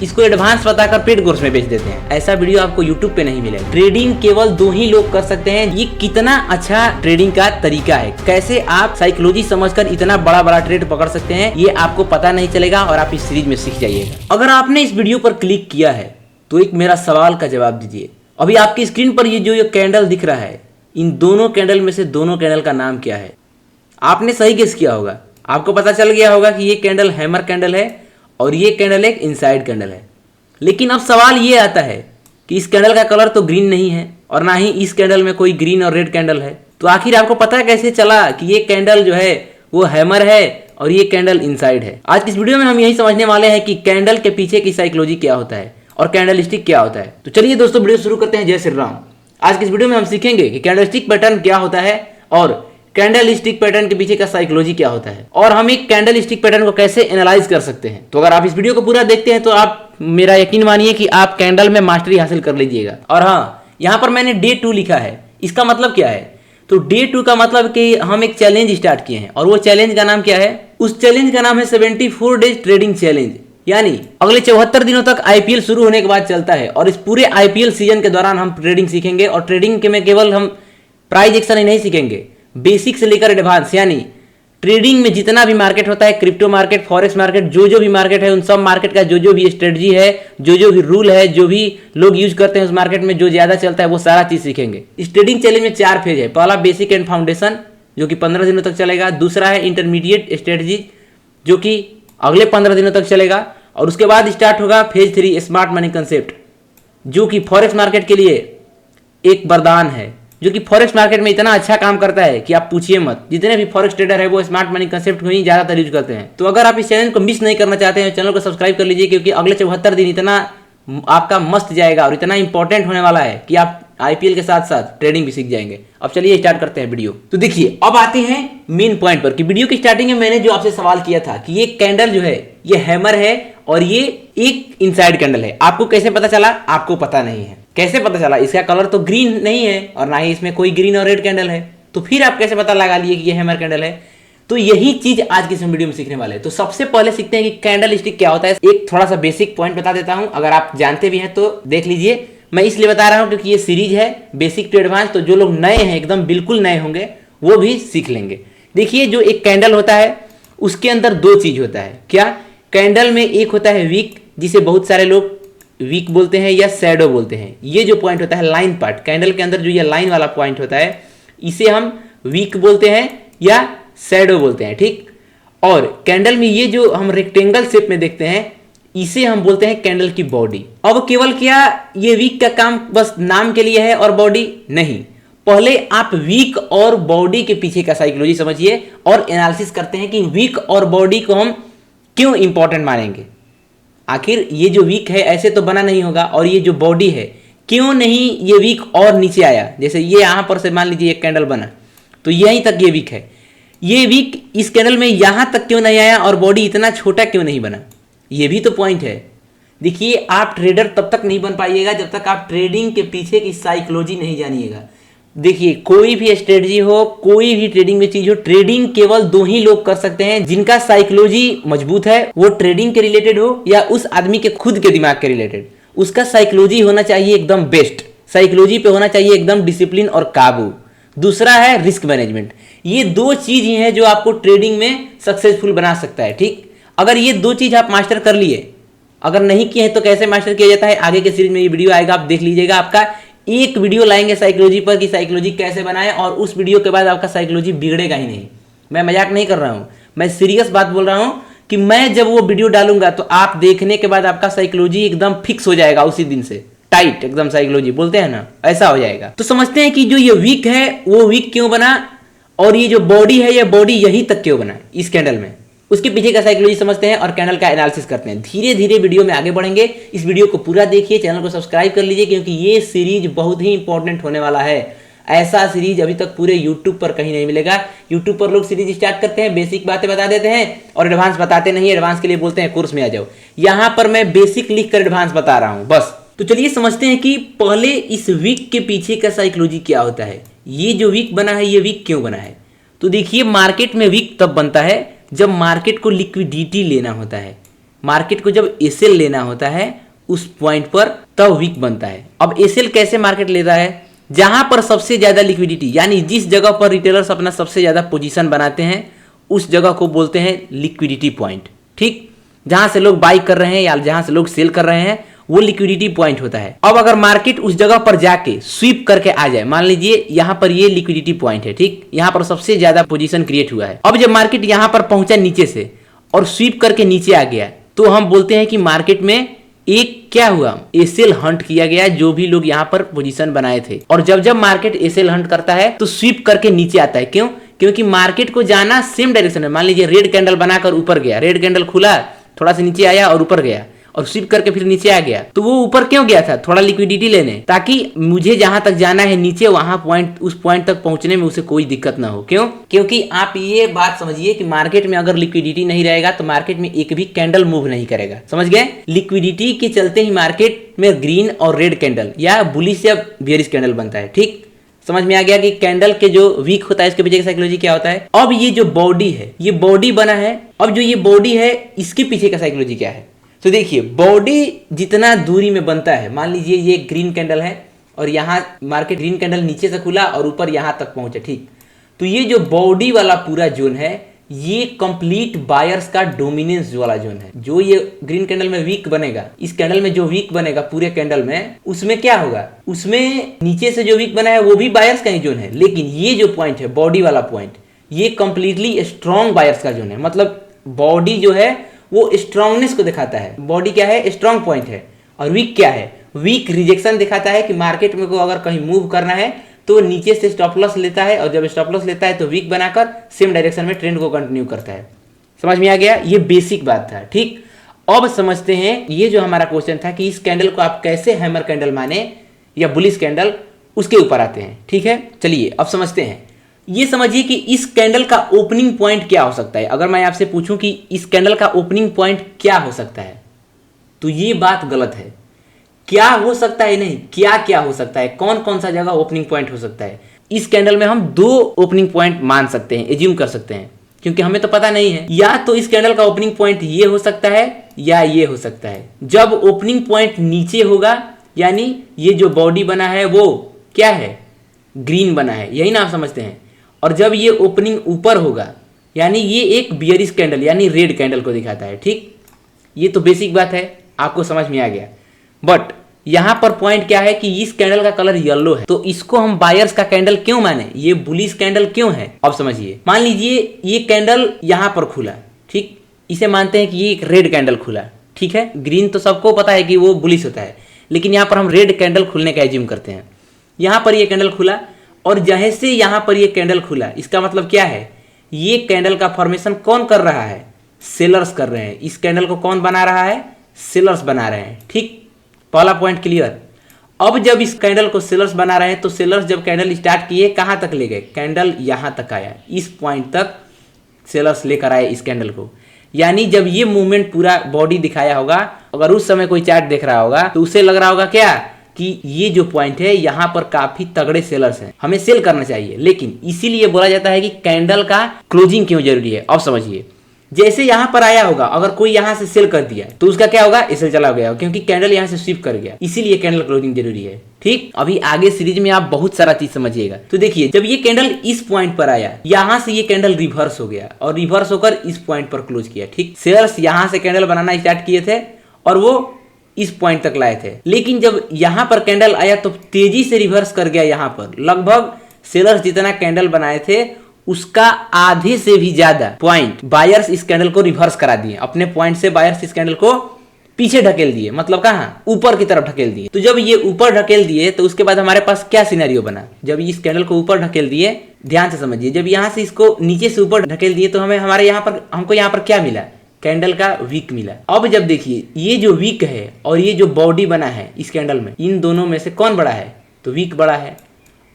इसको एडवांस बताकर paid course में बेच देते हैं। ऐसा वीडियो आपको यूट्यूब पे नहीं मिलेगा। ट्रेडिंग केवल 2 ही लोग कर सकते हैं। ये कितना अच्छा ट्रेडिंग का तरीका है, कैसे आप साइकोलॉजी समझकर इतना बड़ा बड़ा ट्रेड पकड़ सकते हैं, ये आपको पता नहीं चलेगा और आप इस सीरीज में सीख जाइएगा। अगर आपने इस वीडियो पर क्लिक किया है तो एक मेरा सवाल का जवाब दीजिए। अभी आपकी स्क्रीन पर ये जो कैंडल दिख रहा है, इन दोनों कैंडल में से दोनों कैंडल का नाम क्या है? आपने सही गेस किया होगा, आपको पता चल गया होगा कि ये कैंडल हैमर कैंडल है और ये कैंडल एक इनसाइड कैंडल है। लेकिन अब सवाल ये आता है कि इस कैंडल का कलर तो ग्रीन नहीं है और ना ही इस कैंडल में कोई ग्रीन और रेड कैंडल है, तो आखिर आपको पता कैसे चला कि ये कैंडल जो है वो हैमर है और ये कैंडल इनसाइड है? आज की इस वीडियो में हम यही समझने वाले हैं कि कैंडल के पीछे की साइकोलॉजी क्या होता है और कैंडल स्टिक क्या होता है। तो चलिए दोस्तों वीडियो शुरू करते हैं। जय श्री राम। आज की इस वीडियो में हम सीखेंगे कि कैंडल स्टिक पैटर्न क्या होता है और कैंडल स्टिक पैटर्न के पीछे का साइकोलॉजी क्या होता है और हम एक कैंडल स्टिक पैटर्न को कैसे एनालाइज कर सकते हैं। तो अगर आप इस वीडियो को पूरा देखते हैं तो आप मेरा यकीन मानिए कि आप कैंडल में मास्टरी हासिल कर लीजिएगा। और हाँ, यहाँ पर मैंने डे 2 लिखा है, इसका मतलब क्या है? तो डे 2 का मतलब कि हम एक चैलेंज स्टार्ट किए हैं और वो चैलेंज का नाम क्या है? उस चैलेंज का नाम है 74 डेज ट्रेडिंग चैलेंज। यानी अगले 74 दिनों तक आईपीएल शुरू होने के बाद चलता है और इस पूरे आईपीएल सीजन के दौरान हम ट्रेडिंग सीखेंगे। और ट्रेडिंग के में केवल हम प्राइस एक्शन ही नहीं सीखेंगे, बेसिक से लेकर एडवांस, यानी ट्रेडिंग में जितना भी मार्केट होता है, क्रिप्टो मार्केट, फॉरेक्स मार्केट, जो भी मार्केट है, उन सब मार्केट का जो भी स्ट्रेटजी है, जो भी रूल है, जो भी लोग यूज करते हैं उस मार्केट में, जो ज्यादा चलता है, वो सारा चीज सीखेंगे। इस ट्रेडिंग चैलेंज में 4 फेज है। पहला बेसिक एंड फाउंडेशन जो कि 15 दिनों तक चलेगा। दूसरा है इंटरमीडिएट स्ट्रेटजी जो कि अगले 15 दिनों तक चलेगा और उसके बाद स्टार्ट होगा फेज 3 स्मार्ट मनी कंसेप्ट जो कि फॉरेक्स मार्केट के लिए एक वरदान है, जो कि फॉरेक्स मार्केट में इतना अच्छा काम करता है कि आप पूछिए मत। जितने भी फॉरेक्स ट्रेडर है वो स्मार्ट मनी कंसेप्ट को ही ज्यादातर यूज करते हैं। तो अगर आप इस चैनल को मिस नहीं करना चाहते हैं, चैनल को सब्सक्राइब कर लीजिए, क्योंकि अगले 74 दिन इतना आपका मस्त जाएगा और इतना इंपॉर्टेंट होने वाला है कि आप आईपीएल के साथ साथ ट्रेडिंग भी सीख जाएंगे। अब चलिए स्टार्ट करते हैं वीडियो। तो देखिए, अब आते हैं मेन पॉइंट पर कि वीडियो की स्टार्टिंग में मैंने जो आपसे सवाल किया था कि ये कैंडल जो है ये हैमर है और ये एक इनसाइड कैंडल है। आपको कैसे पता चला? आपको पता नहीं है। कैसे पता चला? इसका कलर तो ग्रीन नहीं है और ना ही इसमें कोई ग्रीन और रेड कैंडल है, तो फिर आप कैसे पता लगा लिए कि ये हैमर कैंडल है? तो यही चीज आज की इस वीडियो में सीखने वाले हैं। तो सबसे पहले सीखते हैं कि कैंडल स्टिक क्या होता है। एक थोड़ा सा बेसिक पॉइंट बता देता हूं, अगर आप जानते भी हैं तो देख लीजिए। मैं इसलिए बता रहा हूं क्योंकि ये सीरीज है बेसिक टू एडवांस, तो जो लोग नए हैं, एकदम बिल्कुल नए होंगे, वो भी सीख लेंगे। देखिए, जो एक कैंडल होता है उसके अंदर 2 चीज होता है। क्या? कैंडल में एक होता है वीक, जिसे बहुत सारे लोग वीक बोलते हैं या शैडो बोलते हैं। ये जो पॉइंट होता है लाइन पार्ट, कैंडल के अंदर जो ये लाइन वाला पॉइंट होता है, इसे हम वीक बोलते हैं या शैडो बोलते हैं, ठीक। और कैंडल में ये जो हम रेक्टेंगल शेप में देखते हैं, इसे हम बोलते हैं कैंडल की बॉडी। अब केवल क्या ये वीक का काम बस नाम के लिए है और बॉडी नहीं? पहले आप वीक और बॉडी के पीछे का साइकोलॉजी समझिए और एनालिसिस करते हैं कि वीक और बॉडी को हम क्यों इंपॉर्टेंट मानेंगे। आखिर ये जो वीक है ऐसे तो बना नहीं होगा, और ये जो बॉडी है क्यों नहीं ये वीक और नीचे आया? जैसे ये यहां पर से मान लीजिए एक कैंडल बना तो यहीं तक ये वीक है, ये वीक इस कैंडल में यहां तक क्यों नहीं आया और बॉडी इतना छोटा क्यों नहीं बना? ये भी तो पॉइंट है। देखिए, आप ट्रेडर तब तक नहीं बन पाइएगा जब तक आप ट्रेडिंग के पीछे की साइकोलॉजी नहीं जानिएगा। देखिए, कोई भी स्ट्रेटजी हो, कोई भी ट्रेडिंग में चीज हो, ट्रेडिंग केवल 2 ही लोग कर सकते हैं जिनका साइकोलॉजी मजबूत है। वो ट्रेडिंग के रिलेटेड हो या उस आदमी के खुद के दिमाग के रिलेटेड, उसका साइकोलॉजी होना चाहिए एकदम बेस्ट। साइकोलॉजी पे होना चाहिए एकदम डिसिप्लिन और काबू। दूसरा है रिस्क मैनेजमेंट। ये 2 चीज ही है जो आपको ट्रेडिंग में सक्सेसफुल बना सकता है, ठीक। अगर ये 2 चीज आप मास्टर कर लिए, अगर नहीं किए हैं तो कैसे मास्टर किया जाता है, आगे के सीरीज में ये वीडियो आएगा, आप देख लीजिएगा। आपका एक वीडियो लाएंगे साइकोलॉजी पर कि साइकोलॉजी कैसे बनाए, और उस वीडियो के बाद आपका साइकोलॉजी बिगड़ेगा ही नहीं। मैं मजाक नहीं कर रहा हूं, मैं सीरियस बात बोल रहा हूं कि मैं जब वो वीडियो डालूंगा तो आप देखने के बाद आपका साइकोलॉजी एकदम फिक्स हो जाएगा, उसी दिन से टाइट एकदम साइकोलॉजी बोलते हैं ना, ऐसा हो जाएगा। तो समझते हैं कि जो ये वीक है वो वीक क्यों बना और ये जो बॉडी है ये बॉडी यही तक क्यों बना इस कैंडल में, उसके पीछे का साइकोलॉजी समझते हैं और कैंडल का एनालिसिस करते हैं। धीरे धीरे वीडियो में आगे बढ़ेंगे। इस वीडियो को पूरा देखिए, चैनल को सब्सक्राइब कर लीजिए, क्योंकि ये सीरीज बहुत ही इंपॉर्टेंट होने वाला है। ऐसा सीरीज अभी तक पूरे यूट्यूब पर कहीं नहीं मिलेगा। यूट्यूब पर लोग सीरीज स्टार्ट करते हैं, बेसिक बातें बता देते हैं और एडवांस बताते नहीं। एडवांस के लिए बोलते हैं कोर्स में आ जाओ। यहाँ पर मैं बेसिक लिख कर एडवांस बता रहा हूँ बस। तो चलिए समझते हैं कि पहले इस वीक के पीछे का साइकोलॉजी क्या होता है। ये जो वीक बना है ये वीक क्यों बना है? तो देखिए, मार्केट में वीक तब बनता है जब मार्केट को लिक्विडिटी लेना होता है। मार्केट को जब एसएल लेना होता है उस पॉइंट पर तब वीक बनता है। अब एसएल कैसे मार्केट लेता है? जहां पर सबसे ज्यादा लिक्विडिटी, यानी जिस जगह पर रिटेलर्स अपना सबसे ज्यादा पोजीशन बनाते हैं उस जगह को बोलते हैं लिक्विडिटी पॉइंट। ठीक, जहां से लोग बाई कर रहे हैं या जहां से लोग सेल कर रहे हैं वो लिक्विडिटी पॉइंट होता है। अब अगर मार्केट उस जगह पर जाके स्वीप करके आ जाए, मान लीजिए यहां पर ये लिक्विडिटी पॉइंट है, ठीक, यहां पर सबसे ज्यादा पोजीशन क्रिएट हुआ है। अब जब मार्केट यहां पर पहुंचा नीचे से और स्वीप करके नीचे आ गया तो हम बोलते हैं कि मार्केट में एक क्या हुआ, एसएल हंट किया गया, जो भी लोग यहाँ पर पोजीशन बनाए थे। और जब जब मार्केट एसएल हंट करता है तो स्वीप करके नीचे आता है। क्यों? क्योंकि मार्केट को जाना सेम डायरेक्शन में। मान लीजिए रेड कैंडल बनाकर ऊपर गया, रेड कैंडल खुला, थोड़ा सा नीचे आया और ऊपर गया और स्वीप करके फिर नीचे आ गया, तो वो ऊपर क्यों गया था? थोड़ा लिक्विडिटी लेने, ताकि मुझे जहां तक जाना है नीचे, वहां पॉइंट, उस पॉइंट तक पहुंचने में उसे कोई दिक्कत ना हो। क्यों? क्योंकि आप ये बात समझिए कि मार्केट में अगर लिक्विडिटी नहीं रहेगा तो मार्केट में एक भी कैंडल मूव नहीं करेगा। समझ गए? लिक्विडिटी के चलते ही मार्केट में ग्रीन और रेड कैंडल या बुलिश या बेयरिश कैंडल बनता है। ठीक, समझ में आ गया कि कैंडल के जो वीक होता है इसके पीछे की साइकोलॉजी क्या होता है। अब ये जो बॉडी है, ये बॉडी बना है, अब जो ये बॉडी है इसके पीछे का साइकोलॉजी क्या है? तो देखिए, बॉडी जितना दूरी में बनता है, मान लीजिए ये ग्रीन कैंडल है और यहाँ मार्केट ग्रीन कैंडल नीचे से खुला और ऊपर यहाँ तक पहुंचा, ठीक, तो ये जो बॉडी वाला पूरा जोन है ये कंप्लीट बायर्स का डोमिनेंस वाला जोन है। जो ये ग्रीन कैंडल में वीक बनेगा, इस कैंडल में जो वीक बनेगा पूरे कैंडल में, उसमें क्या होगा, उसमें नीचे से जो वीक बना है वो भी बायर्स का ही जोन है। लेकिन ये जो पॉइंट है, बॉडी वाला पॉइंट, ये कंप्लीटली स्ट्रॉन्ग बायर्स का जोन है। मतलब बॉडी जो है वो स्ट्रांगनेस को दिखाता है। बॉडी क्या है? स्ट्रांग पॉइंट है। और वीक क्या है? वीक रिजेक्शन दिखाता है कि मार्केट में को अगर कहीं मूव करना है तो नीचे से स्टॉप लॉस लेता है, और जब स्टॉप लॉस लेता है तो वीक बनाकर सेम डायरेक्शन में ट्रेंड को कंटिन्यू करता है। समझ में आ गया? ये बेसिक बात था। ठीक, अब समझते हैं ये जो हमारा क्वेश्चन था कि इस कैंडल को आप कैसे हैमर कैंडल माने या बुलिश कैंडल, उसके ऊपर आते हैं। ठीक है, चलिए अब समझते हैं। ये समझिए कि इस कैंडल का ओपनिंग पॉइंट क्या हो सकता है। अगर मैं आपसे पूछूं कि इस कैंडल का ओपनिंग पॉइंट क्या हो सकता है, तो ये बात गलत है। क्या हो सकता है नहीं, क्या क्या हो सकता है, कौन कौन सा जगह ओपनिंग पॉइंट हो सकता है। इस कैंडल में हम दो ओपनिंग पॉइंट मान सकते हैं, एज्यूम कर सकते हैं, क्योंकि हमें तो पता नहीं है। या तो इस कैंडल का ओपनिंग पॉइंट ये हो सकता है या ये हो सकता है। जब ओपनिंग पॉइंट नीचे होगा, यानी ये जो बॉडी बना है वो क्या है, ग्रीन बना है, यही ना आप समझते हैं। और जब ये ओपनिंग ऊपर होगा, यानी ये एक बियरिश कैंडल यानी रेड कैंडल को दिखाता है। ठीक, ये तो बेसिक बात है, आपको समझ में आ गया। बट यहां पर पॉइंट क्या है कि इस कैंडल का कलर येलो है, तो इसको हम बायर्स का कैंडल क्यों माने, ये बुलिश कैंडल क्यों है। अब समझिए, मान लीजिए ये कैंडल यहां पर खुला, ठीक, इसे मानते हैं कि ये एक रेड कैंडल खुला। ठीक है, ग्रीन तो सबको पता है कि वो बुलिश होता है, लेकिन यहां पर हम रेड कैंडल खुलने का एज्यूम करते हैं। यहां पर ये कैंडल खुला और जैसे यहां पर ये कैंडल खुला, इसका मतलब क्या है, ये कैंडल का फॉर्मेशन कौन कर रहा है, सेलर्स कर रहे हैं। इस कैंडल को कौन बना रहा है, सेलर्स बना रहे हैं। ठीक, पहला पॉइंट क्लियर। अब जब इस कैंडल को सेलर्स बना रहे हैं तो सेलर्स जब कैंडल स्टार्ट किए कहां तक ले गए, कैंडल यहां तक आया, इस पॉइंट तक सेलर्स लेकर आए इस कैंडल को। यानी जब ये मूवमेंट पूरा बॉडी दिखाया होगा, अगर उस समय कोई चार्ट देख रहा होगा तो उसे लग रहा होगा क्या कि ये जो पॉइंट है यहाँ पर काफी तगड़े सेलर्स हैं, हमें सेल करना चाहिए। लेकिन इसीलिए बोला जाता है कि कैंडल का क्लोजिंग क्यों जरूरी है। अब समझिए, जैसे यहाँ पर आया होगा, अगर कोई यहाँ से सेल कर दिया तो उसका क्या होगा, ऐसे चला गया, क्योंकि कैंडल यहाँ से स्विप कर गया, इसीलिए कैंडल क्लोजिंग जरूरी है। ठीक, अभी आगे सीरीज में आप बहुत सारा चीज समझिएगा। तो देखिए, जब ये कैंडल इस पॉइंट पर आया, यहाँ से ये कैंडल रिवर्स हो गया और रिवर्स होकर इस पॉइंट पर क्लोज किया। ठीक, सेलर्स यहाँ से कैंडल बनाना स्टार्ट किए थे और वो इस पॉइंट तक लाए थे। लेकिन जब यहां पर कैंडल आया तो तेजी से रिवर्स कर गया। यहां पर लगभग सेलर्स जितना कैंडल बनाए थे उसका आधे से भी ज्यादा पॉइंट बायर्स इस कैंडल को रिवर्स करा दिए। अपने पॉइंट से बायर्स इस कैंडल को पीछे ढकेल दिए, मतलब कहां, ऊपर की तरफ ढकेल दिए। तो जब ये ऊपर ढकेल दिए तो उसके बाद हमारे पास क्या सिनेरियो बना। जब इस कैंडल को ऊपर ढकेल दिए, ध्यान से समझिए, जब यहां से इसको नीचे से ऊपर ढकेल दिए तो हमारे यहाँ पर हमको यहाँ पर क्या मिला, कैंडल का वीक मिला। अब जब देखिए, ये जो वीक है और ये जो बॉडी बना है इस कैंडल में, इन दोनों में से कौन बड़ा है, तो वीक बड़ा है।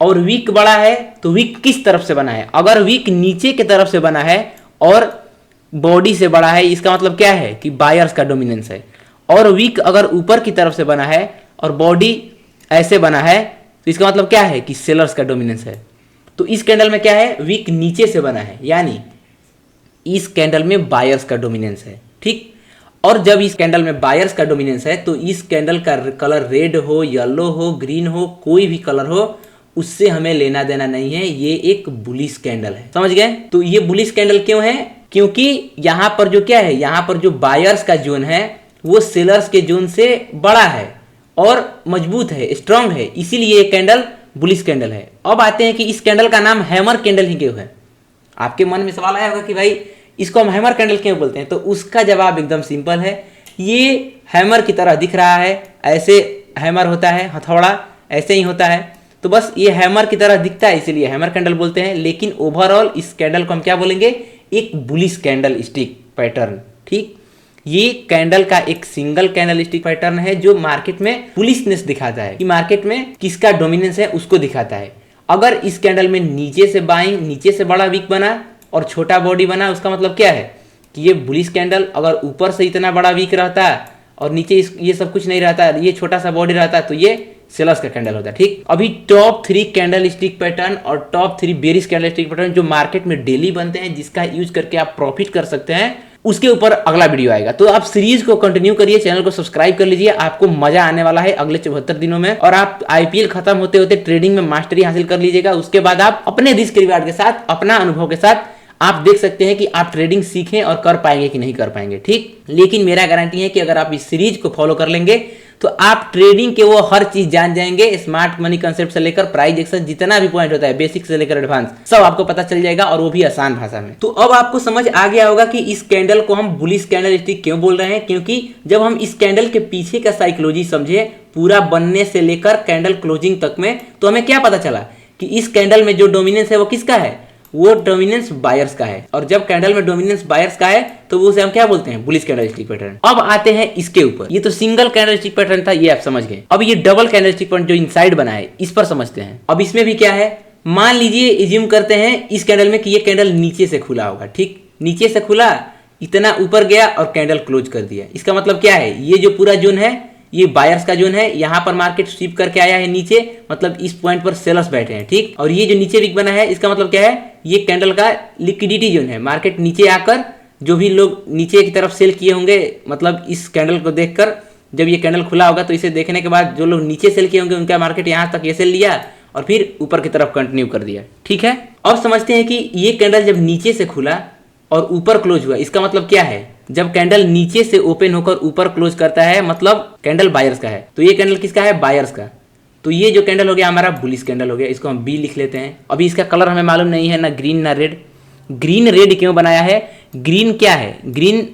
और वीक बड़ा है तो वीक किस तरफ से बना है, अगर वीक नीचे की तरफ से बना है और बॉडी से बड़ा है, इसका मतलब क्या है कि बायर्स का डोमिनेंस है। और वीक अगर ऊपर की तरफ से बना है और बॉडी ऐसे बना है तो इसका मतलब क्या है कि सेलर्स का डोमिनेंस है। तो इस कैंडल में क्या है, वीक नीचे से बना है, यानी इस कैंडल में बायर्स का डोमिनेंस है। ठीक, और जब इस कैंडल में बायर्स का डोमिनेंस है तो इस कैंडल का कलर रेड हो, येलो हो, ग्रीन हो, कोई भी कलर हो, उससे हमें लेना देना नहीं है। ये एक बुलिश कैंडल है, समझ गए। तो ये बुलिश कैंडल क्यों है? क्योंकि यहां पर जो क्या है, यहां पर जो बायर्स का जोन है वो सेलर्स के जोन से बड़ा है और मजबूत है, स्ट्रांग है, इसीलिए ये कैंडल बुलिश कैंडल है। अब आते हैं कि इस कैंडल का नाम हैमर कैंडल ही क्यों है। आपके मन में सवाल आया होगा कि भाई इसको हम हैमर कैंडल क्यों बोलते हैं, तो उसका जवाब एकदम सिंपल है। ये हैमर की तरह दिख रहा है, ऐसे हैमर होता है, हथौड़ा ऐसे ही होता है, तो बस ये हैमर की तरह दिखता है, इसीलिए हैमर कैंडल बोलते हैं। लेकिन ओवरऑल इस कैंडल को हम क्या बोलेंगे, एक बुलिश कैंडल स्टिक पैटर्न। ठीक, ये कैंडल का एक सिंगल कैंडल स्टिक पैटर्न है जो मार्केट में बुलिशनेस दिखाता है, कि मार्केट में किसका डोमिनेंस है उसको दिखाता है। अगर इस कैंडल में नीचे से बाइंग, नीचे से बड़ा विक बना और छोटा बॉडी बना, उसका मतलब क्या है कि ये बुलिश कैंडल। अगर ऊपर से इतना बड़ा विक रहता और नीचे ये सब कुछ नहीं रहता, ये छोटा सा बॉडी रहता, तो ये सेलर्स का कैंडल होता है। ठीक, अभी टॉप 3 कैंडल स्टिक पैटर्न और top 3 bearish candle stick pattern जो मार्केट में डेली बनते हैं, जिसका यूज करके आप प्रॉफिट कर सकते हैं, उसके ऊपर अगला वीडियो आएगा। तो आप सीरीज को कंटिन्यू करिए, चैनल को सब्सक्राइब कर लीजिए, आपको मजा आने वाला है अगले 74 दिनों में। और आप आईपीएल खत्म होते होते ट्रेडिंग में मास्टरी हासिल कर लीजिएगा। उसके बाद आप अपने रिस्क रिवार्ड के साथ, अपना अनुभव के साथ आप देख सकते हैं कि आप ट्रेडिंग सीखें और कर पाएंगे कि नहीं कर पाएंगे। ठीक, लेकिन मेरा गारंटी है कि अगर आप इस सीरीज को फॉलो कर लेंगे तो आप ट्रेडिंग के वो हर चीज जान जाएंगे। स्मार्ट मनी कंसेप्ट से लेकर प्राइस एक्शन, जितना भी पॉइंट होता है, बेसिक से लेकर एडवांस, सब आपको पता चल जाएगा, और वो भी आसान भाषा में। तो अब आपको समझ आ गया होगा कि इस कैंडल को हम बुलिश कैंडल स्टिक क्यों बोल रहे हैं। क्योंकि जब हम इस कैंडल के पीछे का साइकोलॉजी समझे, पूरा बनने से लेकर कैंडल क्लोजिंग तक में, तो हमें क्या पता चला कि इस कैंडल में जो डोमिनेंस है वो किसका है, वो डोमिनेंस बायर्स का है। और जब कैंडल में डोमिनेंस बायर्स का है तो वो उसे हम क्या बोलते हैं, बुलिश कैंडल स्टिक पैटर्न। अब आते हैं इसके ऊपर। ये तो सिंगल कैंडल स्टिक पैटर्न था, ये आप समझ गए। अब ये डबल कैंडल स्टिक पैटर्न जो इनसाइड बना है, इस पर समझते हैं। अब इसमें भी क्या है, मान लीजिए इज्यूम करते हैं इस कैंडल में कि ये कैंडल नीचे से खुला होगा। ठीक, नीचे से खुला, इतना ऊपर गया और कैंडल क्लोज कर दिया। इसका मतलब क्या है, ये जो पूरा जोन है ये बायर्स का जोन है, यहाँ पर मार्केट स्वीप करके आया है नीचे, मतलब इस पॉइंट पर सेलर्स बैठे हैं। ठीक, और ये जो नीचे विक बना है, इसका मतलब क्या है, ये कैंडल का लिक्विडिटी जोन है। मार्केट नीचे आकर जो भी लोग नीचे की तरफ सेल किए होंगे, मतलब इस कैंडल को देखकर जब ये कैंडल खुला होगा तो इसे देखने के बाद जो लोग नीचे सेल किए होंगे उनका मार्केट यहाँ तक ये सेल लिया और फिर ऊपर की तरफ कंटिन्यू कर दिया। ठीक है, अब समझते हैं कि ये कैंडल जब नीचे से खुला और ऊपर क्लोज हुआ, इसका मतलब क्या है, जब कैंडल नीचे से ओपन होकर ऊपर क्लोज करता है मतलब कैंडल बायर्स का है। तो ये कैंडल किसका है, बायर्स का। तो ये जो कैंडल हो गया हमारा बुलिश कैंडल हो गया, इसको हम बी लिख लेते हैं। अभी इसका कलर हमें मालूम नहीं है, ना ग्रीन ना रेड। ग्रीन रेड क्यों बनाया है, ग्रीन क्या है, ग्रीन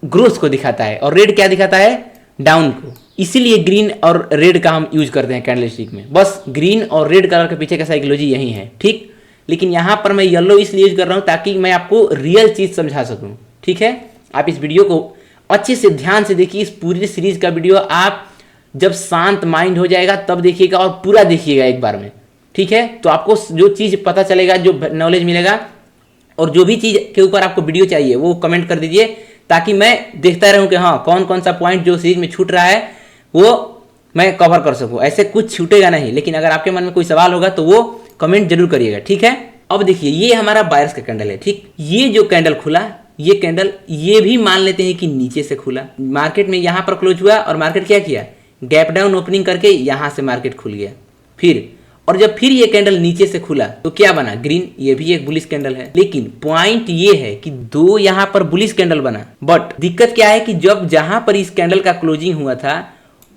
ग्रोथ को दिखाता है और रेड क्या दिखाता है, डाउन को। इसीलिए ग्रीन और रेड का हम यूज करते हैं कैंडल स्टिक में। बस ग्रीन और रेड कलर के पीछे का साइकोलॉजी यही है। ठीक, लेकिन यहाँ पर मैं येलो इसलिए यूज कर रहा हूँ ताकि मैं आपको रियल चीज समझा सकूँ। ठीक है, आप इस वीडियो को अच्छे से ध्यान से देखिए। इस पूरी सीरीज का वीडियो आप जब शांत माइंड हो जाएगा तब देखिएगा और पूरा देखिएगा एक बार में। ठीक है, तो आपको जो चीज़ पता चलेगा, जो नॉलेज मिलेगा, और जो भी चीज़ के ऊपर आपको वीडियो चाहिए वो कमेंट कर दीजिए ताकि मैं देखता रहूं कि हाँ कौन कौन सा पॉइंट जो सीरीज में छूट रहा है वो मैं कवर कर सकूं। ऐसे कुछ छूटेगा नहीं, लेकिन अगर आपके मन में कोई सवाल होगा तो वो कमेंट जरूर करिएगा। ठीक है, अब देखिए ये हमारा बायर्स का कैंडल है। ठीक, ये जो कैंडल खुला, ये कैंडल ये भी मान लेते हैं कि नीचे से खुला, मार्केट में यहाँ पर क्लोज हुआ और मार्केट क्या किया, गैप डाउन ओपनिंग करके यहाँ से मार्केट खुल गया। फिर और जब फिर ये कैंडल नीचे से खुला तो क्या बना, ग्रीन। ये भी एक बुलिश कैंडल है, लेकिन पॉइंट ये है कि दो यहाँ पर बुलिश कैंडल बना। बट दिक्कत क्या है कि जब जहां पर इस कैंडल का क्लोजिंग हुआ था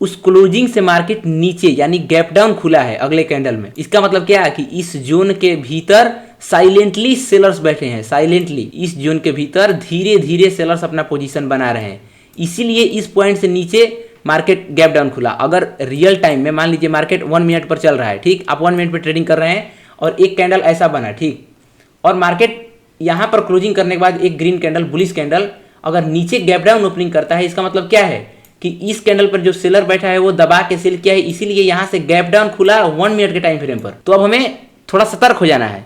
उस क्लोजिंग से मार्केट नीचे यानी गैप डाउन खुला है अगले कैंडल में। इसका मतलब क्या है कि इस जोन के भीतर साइलेंटली सेलर्स बैठे हैं। साइलेंटली इस जोन के भीतर धीरे धीरे सेलर्स अपना पोजीशन बना रहे हैं, इसीलिए इस पॉइंट से नीचे मार्केट गैप डाउन खुला। अगर रियल टाइम में मान लीजिए मार्केट 1 मिनट पर चल रहा है, ठीक, आप 1 मिनट पर ट्रेडिंग कर रहे हैं और एक कैंडल ऐसा बना, ठीक, और मार्केट यहाँ पर क्लोजिंग करने के बाद एक ग्रीन कैंडल बुलिश कैंडल अगर नीचे गैप डाउन ओपनिंग करता है, इसका मतलब क्या है कि इस कैंडल पर जो सेलर बैठा है वो दबा के सेल किया है, इसीलिए यहाँ से गैप डाउन खुला 1 मिनट के टाइम फ्रेम पर। तो अब हमें थोड़ा सतर्क हो जाना है,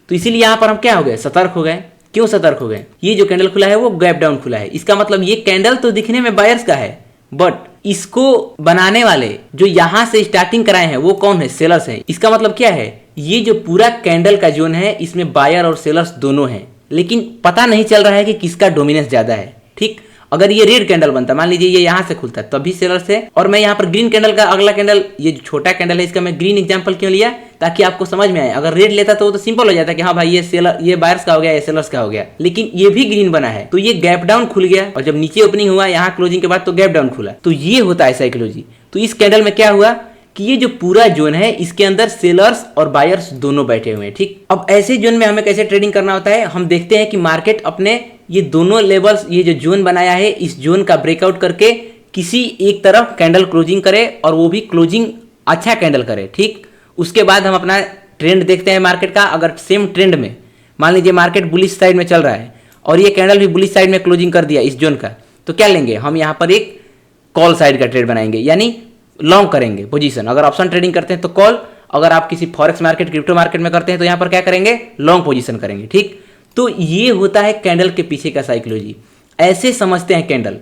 तो इसीलिए यहाँ पर हम क्या हो गए, सतर्क हो गए। क्यों सतर्क हो गए, ये जो कैंडल खुला है वो गैप डाउन खुला है, इसका मतलब ये कैंडल तो दिखने में बायर्स का है, बट इसको बनाने वाले जो यहां से स्टार्टिंग कराए हैं वो कौन है, सेलर्स हैं। इसका मतलब क्या है, ये जो पूरा कैंडल का जोन है इसमें बायर और सेलर्स दोनों हैं, लेकिन पता नहीं चल रहा है कि किसका डोमिनेंस ज्यादा है। ठीक, अगर ये रेड कैंडल बनता, मान लीजिए ये यहाँ से खुलता तभी सेलर्स है, और मैं यहाँ पर ग्रीन कैंडल का अगला कैंडल, ये जो छोटा कैंडल है इसका मैं ग्रीन एग्जांपल क्यों लिया, ताकि आपको समझ में आए। अगर रेड लेता तो वो तो सिंपल हो जाता कि हाँ भाई ये सेलर, ये बायर्स का हो गया, ये सेलर्स का हो गया, लेकिन ये भी ग्रीन बना है तो ये गैप डाउन खुल गया, और जब नीचे ओपनिंग हुआ यहाँ क्लोजिंग के बाद तो गैप डाउन खुला। तो ये होता है साइकोलॉजी। तो इस कैंडल में क्या हुआ कि ये जो पूरा जोन है इसके अंदर सेलर्स और बायर्स दोनों बैठे हुए हैं, ठीक। अब ऐसे जोन में हमें कैसे ट्रेडिंग करना होता है, हम देखते हैं कि मार्केट अपने ये दोनों लेवल्स, ये जो जोन बनाया है इस जोन का ब्रेकआउट करके किसी एक तरफ कैंडल क्लोजिंग करे, और वो भी क्लोजिंग अच्छा कैंडल करे, ठीक। उसके बाद हम अपना ट्रेंड देखते हैं मार्केट का। अगर सेम ट्रेंड में मान लीजिए मार्केट बुलिश साइड में चल रहा है और ये कैंडल भी बुलिश साइड में क्लोजिंग कर दिया इस जोन का, तो क्या लेंगे हम यहाँ पर एक कॉल साइड का ट्रेड बनाएंगे, यानी लॉन्ग करेंगे पोजीशन। अगर ऑप्शन ट्रेडिंग करते हैं तो कॉल, अगर आप किसी फॉरेक्स मार्केट, क्रिप्टो मार्केट में करते हैं तो यहाँ पर क्या करेंगे, लॉन्ग पोजीशन करेंगे, ठीक। तो ये होता है कैंडल के पीछे का साइकोलॉजी, ऐसे समझते हैं कैंडल।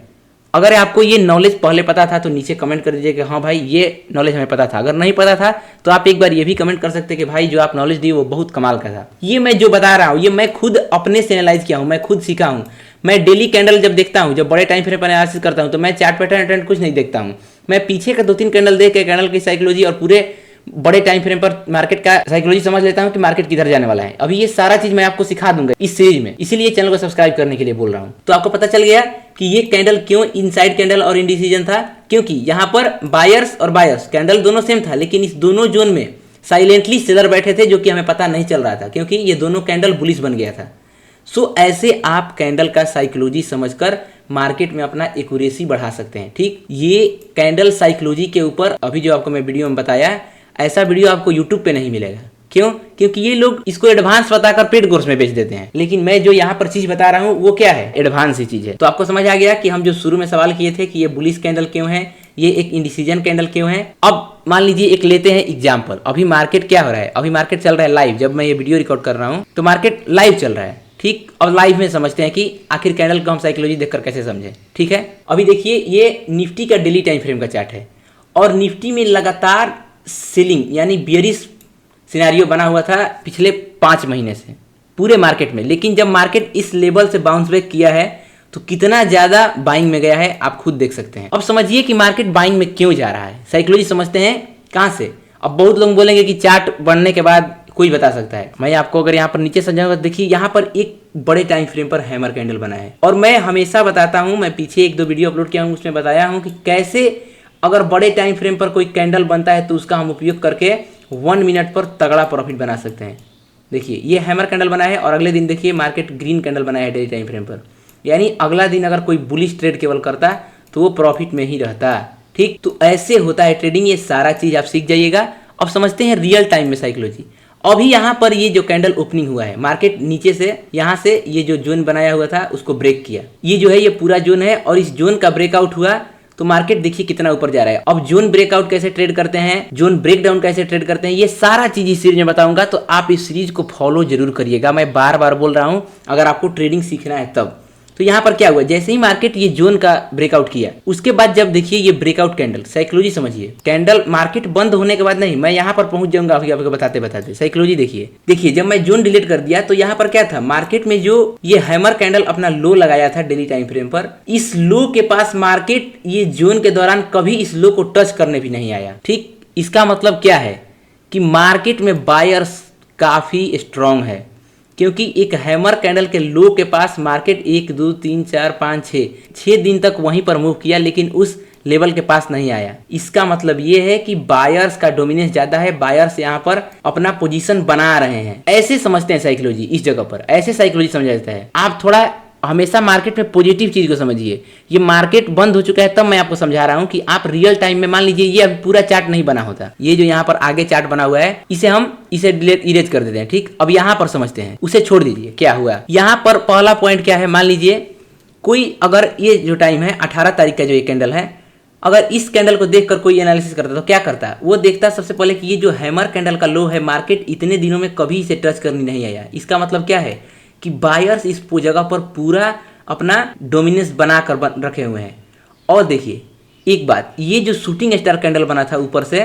अगर आपको ये नॉलेज पहले पता था तो नीचे कमेंट कर दीजिए कि हाँ भाई ये नॉलेज हमें पता था। अगर नहीं पता था तो आप एक बार ये भी कमेंट कर सकते हैं कि भाई जो आप नॉलेज दी वो बहुत कमाल का था। ये मैं जो बता रहा हूँ ये मैं खुद अपने से एनालाइज किया हूँ, मैं खुद सीखा हूँ। मैं डेली कैंडल जब देखता हूँ, जब बड़े टाइम फ्रेम पर एनालिसिस करता हूँ, तो मैं चार्ट पैटर्न कुछ नहीं देखता हूँ। मैं पीछे का 2-3 कैंडल देख के कैंडल की साइकोलॉजी और पूरे बड़े टाइम फ्रेम पर मार्केट का साइकोलॉजी समझ लेता हूं कि मार्केट किधर जाने वाला है। अभी ये सारा चीज मैं आपको सिखा दूंगा इस सीरीज में, इसीलिए चैनल को सब्सक्राइब करने के लिए बोल रहा हूं। तो आपको पता चल गया कि ये कैंडल क्यों इनसाइड कैंडल और इंडिसीजन था, क्योंकि यहाँ पर बायर्स और बायर्स कैंडल दोनों सेम था, लेकिन इस दोनों जोन में साइलेंटली सेलर बैठे थे, जो कि हमें पता नहीं चल रहा था क्योंकि ये दोनों कैंडल बुलिश बन गया था। सो ऐसे आप कैंडल का साइकोलॉजी समझकर मार्केट में अपना एक्यूरेसी बढ़ा सकते हैं, ठीक। ये कैंडल साइकोलॉजी के ऊपर अभी जो आपको मैं वीडियो में बताया, ऐसा वीडियो आपको यूट्यूब पे नहीं मिलेगा। क्यों? क्योंकि ये लोग इसको एडवांस बताकर पेड कोर्स में बेच देते हैं, लेकिन मैं जो यहाँ पर चीज बता रहा हूँ वो क्या है, एडवांस ही चीज है। तो आपको समझ आ गया कि हम जो शुरू में सवाल किए थे कि ये बुलिश कैंडल क्यों है, ये एक इंडिसीजन कैंडल क्यों है। अब मान लीजिए एक लेते हैं एग्जाम्पल, अभी मार्केट क्या हो रहा है, अभी मार्केट चल रहा है लाइव। जब मैं ये वीडियो रिकॉर्ड कर रहा हूँ तो मार्केट लाइव चल रहा है, ठीक। अब लाइव में समझते हैं कि आखिर कैंडल को हम साइकोलॉजी देखकर कैसे समझें, ठीक है। अभी देखिए ये निफ्टी का डेली टाइम फ्रेम का चार्ट है, और निफ्टी में लगातार सेलिंग यानी बियरिश सिनेरियो बना हुआ था पिछले 5 महीने से पूरे मार्केट में। लेकिन जब मार्केट इस लेवल से बाउंस बैक किया है तो कितना ज्यादा बाइंग में गया है आप खुद देख सकते हैं। अब समझिए कि मार्केट बाइंग में क्यों जा रहा है, साइकोलॉजी समझते हैं कहां से। अब बहुत लोग बोलेंगे कि चार्ट बनने के बाद कोई बता सकता है। मैं आपको अगर यहाँ पर नीचे समझाऊंगा, देखिए यहाँ पर एक बड़े टाइम फ्रेम पर हैमर कैंडल बना है, और मैं हमेशा बताता हूँ, मैं पीछे 1-2 वीडियो अपलोड किया हूँ उसमें बताया हूँ कि कैसे अगर बड़े टाइम फ्रेम पर कोई कैंडल बनता है तो उसका हम उपयोग करके 1 मिनट पर तगड़ा प्रॉफिट बना सकते हैं। देखिए ये हैमर कैंडल बना है, और अगले दिन देखिए मार्केट ग्रीन कैंडल बना है डेली टाइम फ्रेम पर, यानी अगला दिन अगर कोई बुलिश ट्रेड केवल करता तो वो प्रॉफिट में ही रहता, ठीक। तो ऐसे होता है ट्रेडिंग, ये सारा चीज आप सीख जाइएगा। अब समझते हैं रियल टाइम में साइकोलॉजी। अभी यहाँ पर ये जो कैंडल ओपनिंग हुआ है, मार्केट नीचे से यहाँ से ये जो जोन बनाया हुआ था उसको ब्रेक किया, ये जो है ये पूरा जोन है, और इस जोन का ब्रेकआउट हुआ तो मार्केट देखिए कितना ऊपर जा रहा है। अब जोन ब्रेकआउट कैसे ट्रेड करते हैं, जोन ब्रेकडाउन कैसे ट्रेड करते हैं, ये सारा चीज इस सीरीज में बताऊंगा। तो आप इस सीरीज को फॉलो जरूर करिएगा, मैं बार बार बोल रहा हूं, अगर आपको ट्रेडिंग सीखना है तब। तो यहाँ पर क्या हुआ, जैसे ही मार्केट ये जोन का ब्रेकआउट किया, उसके बाद जब देखिए ये ब्रेकआउट कैंडल, साइकोलॉजी समझिए, कैंडल मार्केट बंद होने के बाद नहीं, मैं यहाँ पर पहुंच जाऊंगा अभी आपको बताते बताते। साइकोलॉजी देखिए जब मैं जोन डिलीट कर दिया तो यहाँ पर क्या था, मार्केट में जो ये हैमर कैंडल अपना लो लगाया था डेली टाइम फ्रेम पर, इस लो के पास मार्केट ये जोन के दौरान कभी इस लो को टच करने भी नहीं आया, ठीक। इसका मतलब क्या है कि मार्केट में बायर्स काफी स्ट्रांग है, क्योंकि एक हैमर कैंडल के लो के पास मार्केट 1 2 3 4 5 6 दिन तक वहीं पर मूव किया, लेकिन उस लेवल के पास नहीं आया। इसका मतलब ये है कि बायर्स का डोमिनेंस ज्यादा है, बायर्स यहाँ पर अपना पोजीशन बना रहे हैं। ऐसे समझते हैं साइकोलॉजी, इस जगह पर ऐसे साइकोलॉजी समझा जाता है। आप थोड़ा हमेशा मार्केट में पॉजिटिव चीज को समझिए। ये मार्केट बंद हो चुका है तब मैं आपको समझा रहा हूं कि आप रियल टाइम में, मान लीजिए ये अभी पूरा चार्ट नहीं बना होता, ये जो यहाँ पर आगे चार्ट बना हुआ है इसे डिलीट इरेज कर देते हैं, ठीक। अब यहाँ पर समझते हैं, उसे छोड़ दीजिए क्या हुआ। यहाँ पर पहला पॉइंट क्या है, मान लीजिए कोई अगर ये जो टाइम है 18 तारीख का जो ये कैंडल है, अगर इस कैंडल को देखकर कोई एनालिसिस करता तो क्या करता, वो देखता सबसे पहले कि ये जो हैमर कैंडल का लो है, मार्केट इतने दिनों में कभी इसे टच करनी नहीं आया। इसका मतलब क्या है कि बायर्स इस जगह पर पूरा अपना डोमिनेंस बना कर रखे हुए हैं। और देखिए एक बात, ये जो शूटिंग स्टार कैंडल बना था ऊपर से,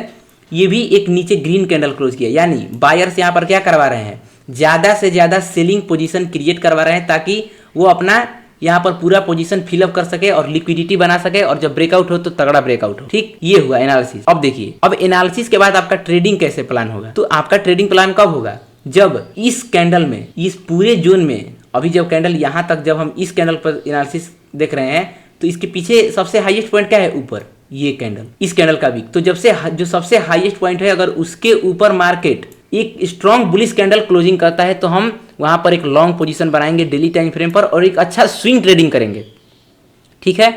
ये भी एक नीचे ग्रीन कैंडल क्लोज किया, यानी बायर्स यहाँ पर क्या करवा रहे हैं, ज़्यादा से ज़्यादा सेलिंग पोजीशन क्रिएट करवा रहे हैं, ताकि वो अपना यहाँ पर पूरा पोजीशन फिलअप कर सके और लिक्विडिटी बना सके, और जब ब्रेकआउट हो तो तगड़ा ब्रेकआउट हो। ठीक, ये हुआ एनालिसिस। अब देखिए, अब एनालिसिस के बाद आपका ट्रेडिंग कैसे प्लान होगा। तो आपका ट्रेडिंग प्लान कब होगा, जब इस कैंडल में, इस पूरे जोन में, अभी जब कैंडल यहाँ तक, जब हम इस कैंडल पर एनालिसिस देख रहे हैं तो इसके पीछे सबसे हाईएस्ट पॉइंट क्या है, ऊपर ये कैंडल, इस कैंडल का वीक। तो जब से जो सबसे हाईएस्ट पॉइंट है, अगर उसके ऊपर मार्केट एक स्ट्रॉन्ग बुलिश कैंडल क्लोजिंग करता है तो हम वहां पर एक लॉन्ग पोजीशन बनाएंगे डेली टाइम फ्रेम पर और एक अच्छा स्विंग ट्रेडिंग करेंगे। ठीक है।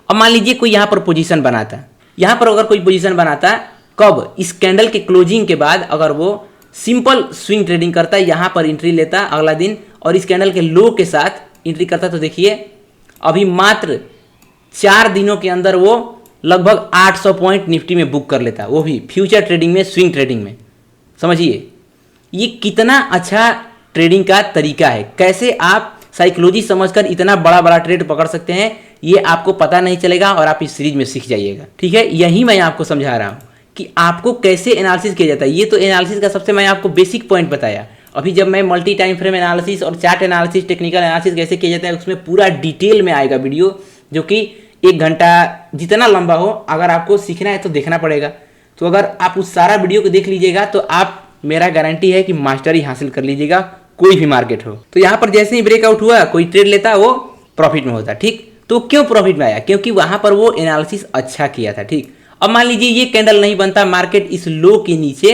अब मान लीजिए कोई यहाँ पर पोजीशन बनाता, यहाँ पर अगर कोई पोजीशन बनाता, कब, इस कैंडल के क्लोजिंग के बाद, अगर वो सिंपल स्विंग ट्रेडिंग करता है, यहाँ पर एंट्री लेता अगला दिन और इस कैंडल के लो के साथ एंट्री करता, तो देखिए अभी मात्र 4 दिनों के अंदर वो लगभग 800 पॉइंट निफ्टी में बुक कर लेता, वो भी फ्यूचर ट्रेडिंग में, स्विंग ट्रेडिंग में। समझिए ये कितना अच्छा ट्रेडिंग का तरीका है, कैसे आप साइकोलॉजी समझकर इतना बड़ा बड़ा ट्रेड पकड़ सकते हैं, ये आपको पता नहीं चलेगा और आप इस सीरीज में सीख जाइएगा। ठीक है, यही मैं आपको समझा रहा हूँ कि आपको कैसे एनालिसिस किया जाता है। ये तो एनालिसिस का सबसे मैं आपको बेसिक पॉइंट बताया। अभी जब मैं मल्टी टाइम फ्रेम एनालिसिस और चार्ट एनालिसिस, टेक्निकल एनालिसिस कैसे किया जाता है, उसमें पूरा डिटेल में आएगा वीडियो, जो कि 1 घंटा जितना लंबा हो। अगर आपको सीखना है तो देखना पड़ेगा। तो अगर आप उस सारा वीडियो को देख लीजिएगा तो आप, मेरा गारंटी है कि मास्टरी हासिल कर लीजिएगा, कोई भी मार्केट हो। तो यहाँ पर जैसे ही ब्रेकआउट हुआ, कोई ट्रेड लेता, वो प्रॉफिट में होता। ठीक, तो क्यों प्रॉफिट में आया, क्योंकि वहां पर वो एनालिसिस अच्छा किया था। ठीक, अब मान लीजिए ये कैंडल नहीं बनता, मार्केट इस लो के नीचे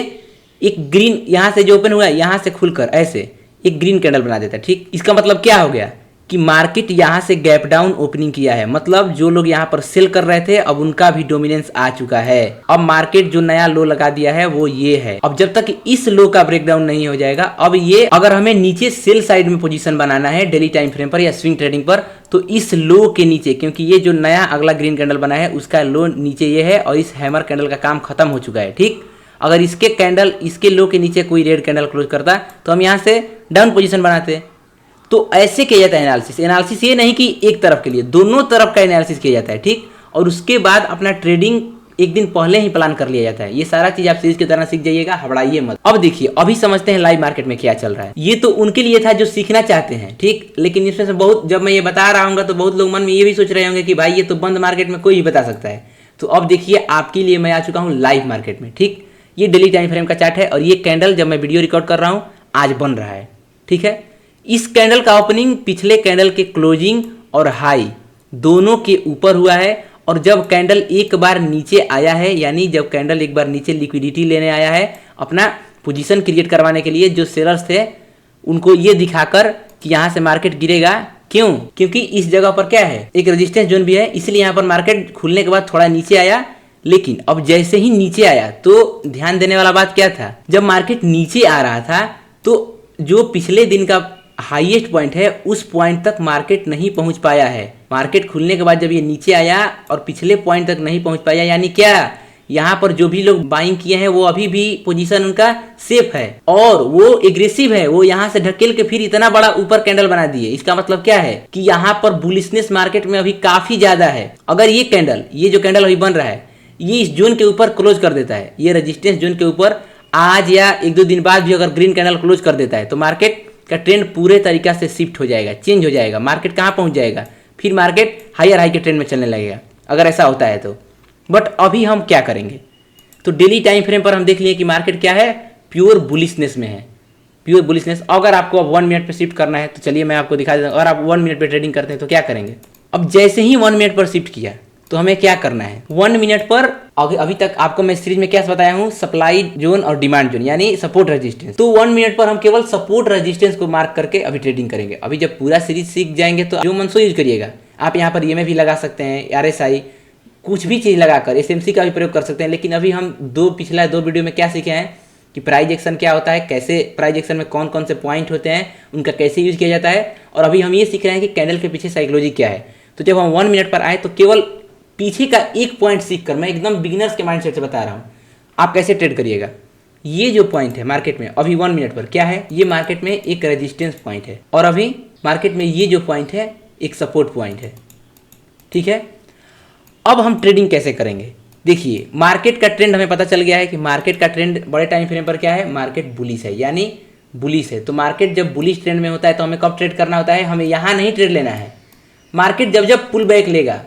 एक ग्रीन, यहाँ से जो ओपन हुआ है यहाँ से खुलकर ऐसे एक ग्रीन कैंडल बना देता है। ठीक, इसका मतलब क्या हो गया कि मार्केट यहाँ से गैप डाउन ओपनिंग किया है, मतलब जो लोग यहाँ पर सेल कर रहे थे अब उनका भी डोमिनेंस आ चुका है। अब मार्केट जो नया लो लगा दिया है वो ये है। अब जब तक इस लो का ब्रेकडाउन नहीं हो जाएगा, अब ये अगर हमें नीचे सेल साइड में पोजीशन बनाना है डेली टाइम फ्रेम पर या स्विंग ट्रेडिंग पर, तो इस लो के नीचे, क्योंकि ये जो नया अगला ग्रीन कैंडल बना है उसका लो नीचे ये है और इस हैमर कैंडल का काम खत्म हो चुका है। ठीक, अगर इसके कैंडल, इसके लो के नीचे कोई रेड कैंडल क्लोज करता तो हम यहाँ से डाउन पोजीशन बनाते। तो ऐसे किया जाता है एनालिसिस। एनालिसिस ये नहीं कि एक तरफ के लिए, दोनों तरफ का एनालिसिस किया जाता है। ठीक, और उसके बाद अपना ट्रेडिंग एक दिन पहले ही प्लान कर लिया जाता है। ये सारा चीज आप सीरीज की तरह सीख जाइएगा, हबड़ाइए मत। अब देखिए, अभी समझते हैं लाइव मार्केट में क्या चल रहा है। ये तो उनके लिए था जो सीखना चाहते हैं। ठीक, लेकिन इसमें से बहुत, जब मैं ये बता रहा हूँ तो बहुत लोग मन में ये भी सोच रहे होंगे कि भाई ये तो बंद मार्केट में कोई भी बता सकता है। तो अब देखिए, आपके लिए मैं आ चुका हूँ लाइव मार्केट में। ठीक, ये डेली टाइम फ्रेम का चार्ट है और ये कैंडल जब मैं वीडियो रिकॉर्ड कर रहा हूँ आज बन रहा है। ठीक है, इस कैंडल का ओपनिंग पिछले कैंडल के क्लोजिंग और हाई दोनों के ऊपर हुआ है। और जब कैंडल एक बार नीचे आया है, यानी जब कैंडल एक बार नीचे लिक्विडिटी लेने आया है अपना पोजीशन क्रिएट करवाने के लिए, जो सेलर्स थे उनको ये दिखाकर कि यहाँ से मार्केट गिरेगा। क्यों? क्योंकि इस जगह पर क्या है, एक रेजिस्टेंस जोन भी है, इसलिए यहाँ पर मार्केट खुलने के बाद थोड़ा नीचे आया। लेकिन अब जैसे ही नीचे आया तो ध्यान देने वाला बात क्या था, जब मार्केट नीचे आ रहा था तो जो पिछले दिन का हाईएस्ट पॉइंट है उस पॉइंट तक मार्केट नहीं पहुंच पाया है। मार्केट खुलने के बाद जब ये नीचे आया और पिछले पॉइंट तक नहीं पहुंच पाया, यानी क्या, यहाँ पर जो भी लोग बाइंग किए हैं वो अभी भी पोजीशन उनका सेफ है और वो एग्रेसिव है। वो यहाँ से ढकेल के फिर इतना बड़ा ऊपर कैंडल बना दिए। इसका मतलब क्या है कि यहाँ पर बुलिशनेस मार्केट में अभी काफी ज्यादा है। अगर ये कैंडल, ये जो कैंडल अभी बन रहा है, ये इस जोन के ऊपर क्लोज कर देता है, ये रेजिस्टेंस जोन के ऊपर आज या 1-2 दिन बाद भी अगर ग्रीन कैंडल क्लोज कर देता है तो मार्केट का ट्रेंड पूरे तरीका से शिफ्ट हो जाएगा, चेंज हो जाएगा। मार्केट कहाँ पहुंच जाएगा, फिर मार्केट हायर हाई के ट्रेंड में चलने लगेगा अगर ऐसा होता है तो। बट अभी हम क्या करेंगे, तो डेली टाइम फ्रेम पर हम देख लिए कि मार्केट क्या है, प्योर बुलिशनेस में है, प्योर बुलिशनेस। अगर आपको अब 1 मिनट पर शिफ्ट करना है तो चलिए मैं आपको दिखा देता हूँ। अगर आप 1 मिनट पर ट्रेडिंग करते हैं तो क्या करेंगे। अब जैसे ही 1 मिनट पर शिफ्ट किया तो हमें क्या करना है, 1 मिनट पर अभी तक आपको मैं सीरीज में क्या बताया हूँ, सप्लाई जोन और डिमांड जोन यानी सपोर्ट रेजिस्टेंस। तो 1 मिनट पर हम केवल सपोर्ट रेजिस्टेंस को मार्क करके अभी ट्रेडिंग करेंगे। अभी जब पूरा सीरीज सीख जाएंगे तो जो मन सो यूज करिएगा। आप यहाँ पर EMA भी लगा सकते हैं, RSI, कुछ भी चीज लगाकर SMC का भी प्रयोग कर सकते हैं। लेकिन अभी हम पिछला दो वीडियो में क्या सीखे हैं कि प्राइस एक्शन क्या होता है, कैसे प्राइस एक्शन में कौन कौन से पॉइंट होते हैं, उनका कैसे यूज किया जाता है। और अभी हम ये सीख रहे हैं कि कैंडल के पीछे साइकोलॉजी क्या है। तो जब हम 1 मिनट पर आए तो केवल पीछे का एक पॉइंट सीख कर, मैं एकदम बिगिनर्स के माइंडसेट से बता रहा हूँ, आप कैसे ट्रेड करिएगा। ये जो पॉइंट है मार्केट में अभी 1 मिनट पर क्या है, ये मार्केट में एक रेजिस्टेंस पॉइंट है और अभी मार्केट में ये जो पॉइंट है एक सपोर्ट पॉइंट है। ठीक है, अब हम ट्रेडिंग कैसे करेंगे। देखिए, मार्केट का ट्रेंड हमें पता चल गया है कि मार्केट का ट्रेंड बड़े टाइम फ्रेम पर क्या है, मार्केट बुलिश है, यानी बुलिश है। तो मार्केट जब बुलिश ट्रेंड में होता है तो हमें कब ट्रेड करना होता है, हमें यहाँ नहीं ट्रेड लेना है, मार्केट जब जब पुल बैक लेगा,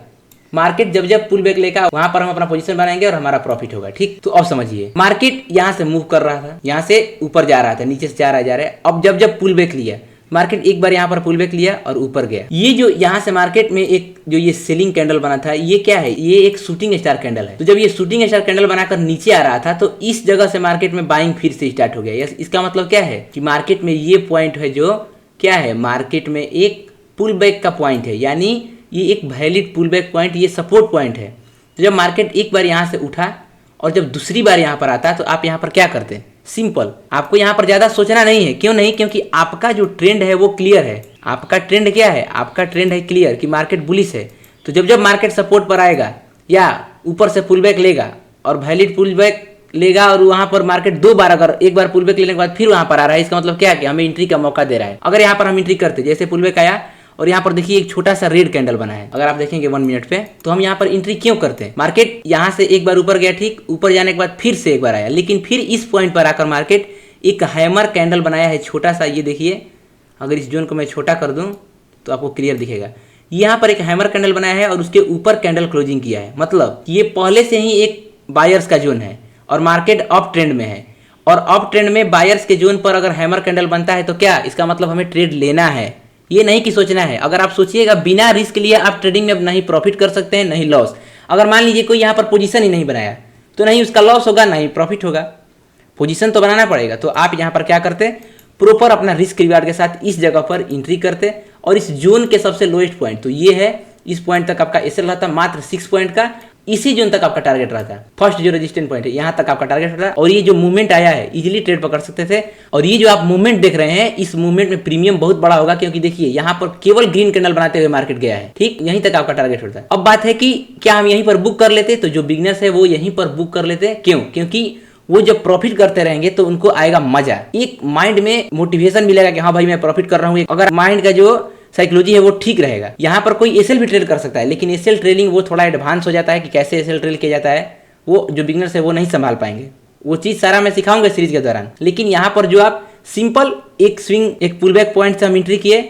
मार्केट जब जब पुल बैक लेगा वहां पर हम अपना पोजीशन बनाएंगे और हमारा प्रॉफिट होगा। ठीक, तो अब समझिए, मार्केट यहाँ से मूव कर रहा था, यहाँ से ऊपर जा रहा था, नीचे से जा रहा है। अब जब जब पुल बैक लिया मार्केट, एक बार यहाँ पर पुल बैक लिया और ऊपर गया। ये जो यहाँ से मार्केट में एक जो ये सेलिंग कैंडल बना था, ये क्या है? ये एक शूटिंग स्टार कैंडल है। तो जब ये शूटिंग स्टार कैंडल बनाकर नीचे आ रहा था तो इस जगह से मार्केट में बाइंग फिर से स्टार्ट हो गया। इसका मतलब क्या है कि मार्केट में ये पॉइंट है जो क्या है, मार्केट में एक पुल बैक का पॉइंट है, यानी ये एक वैलिड पुल बैक पॉइंट, ये सपोर्ट पॉइंट है। तो जब मार्केट एक बार यहाँ से उठा और जब दूसरी बार यहाँ पर आता तो आप यहाँ पर क्या करते हैं? सिंपल, आपको यहाँ पर ज़्यादा सोचना नहीं है। क्यों नहीं? क्योंकि आपका जो ट्रेंड है वो क्लियर है। आपका ट्रेंड क्या है? आपका ट्रेंड है क्लियर कि मार्केट बुलिश है। तो जब जब मार्केट सपोर्ट पर आएगा या ऊपर से पुल बैक लेगा और वैलिड पुल बैक लेगा और वहां पर मार्केट दो बार, अगर एक बार पुल बैक लेने के बाद फिर वहां पर आ रहा है, इसका मतलब क्या है कि हमें एंट्री का मौका दे रहा है। अगर यहाँ पर हम एंट्री करते, जैसे पुल बैक आया और यहाँ पर देखिए एक छोटा सा रेड कैंडल बना है, अगर आप देखेंगे 1 मिनट पे, तो हम यहाँ पर एंट्री क्यों करते हैं? मार्केट यहाँ से एक बार ऊपर गया, ठीक, ऊपर जाने के बाद फिर से एक बार आया, लेकिन फिर इस पॉइंट पर आकर मार्केट एक हैमर कैंडल बनाया है छोटा सा। ये देखिए, अगर इस जोन को मैं छोटा कर दूं तो आपको क्लियर दिखेगा। यहाँ पर एक हैमर कैंडल बनाया है और उसके ऊपर कैंडल क्लोजिंग किया है। मतलब ये पहले से ही एक बायर्स का जोन है और मार्केट अप ट्रेंड में है, और अप ट्रेंड में बायर्स के जोन पर अगर हैमर कैंडल बनता है तो क्या, इसका मतलब हमें ट्रेड लेना है, ये नहीं कि सोचना है। अगर आप सोचिएगा बिना रिस्क लिए आप ट्रेडिंग में नहीं प्रॉफिट कर सकते हैं, नहीं लॉस। अगर मान लीजिए कोई यहाँ पर पोजीशन ही नहीं बनाया तो नहीं उसका लॉस होगा, नहीं प्रॉफिट होगा। पोजीशन तो बनाना पड़ेगा। तो आप यहाँ पर क्या करते, प्रॉपर अपना रिस्क रिवार्ड के साथ इस जगह पर एंट्री करते और इस जोन के सबसे लोएस्ट पॉइंट, तो ये है, इस पॉइंट तक आपका एसएल रहता मात्र 6 पॉइंट का, इसी जोन तक आपका टारगेट रहता है। फर्स्ट जो रेजिस्टेंट पॉइंट है यहाँ तक आपका टारगेट रहता है, और ये जो मूवमेंट आया है इजीली ट्रेड पकड़ सकते थे। और ये जो आप मूवमेंट देख रहे हैं, इस मूवमेंट में प्रीमियम बहुत बड़ा होगा, क्योंकि देखिए यहाँ पर केवल ग्रीन कैंडल बनाते हुए मार्केट गया है। ठीक, यहीं तक आपका टारगेट होता है। अब बात है कि क्या हम यहीं पर बुक कर लेते? तो जो बिगनर्स है वो यहीं पर बुक कर लेते। क्यों? क्योंकि वो जब प्रॉफिट करते रहेंगे तो उनको आएगा मजा, एक माइंड में मोटिवेशन मिलेगा कि हाँ भाई मैं प्रॉफिट कर रहा हूँ। अगर माइंड का जो साइकोलॉजी है वो ठीक रहेगा। यहाँ पर कोई एसएल भी ट्रेड कर सकता है, लेकिन एसएल ट्रेडिंग वो थोड़ा एडवांस हो जाता है कि कैसे एसएल ट्रेड किया जाता है, वो जो बिगनर्स है वो नहीं संभाल पाएंगे। वो चीज सारा मैं सिखाऊंगा सीरीज के दौरान। लेकिन यहाँ पर जो आप सिंपल एक स्विंग, एक पुल बैक पॉइंट से हम एंट्री किए,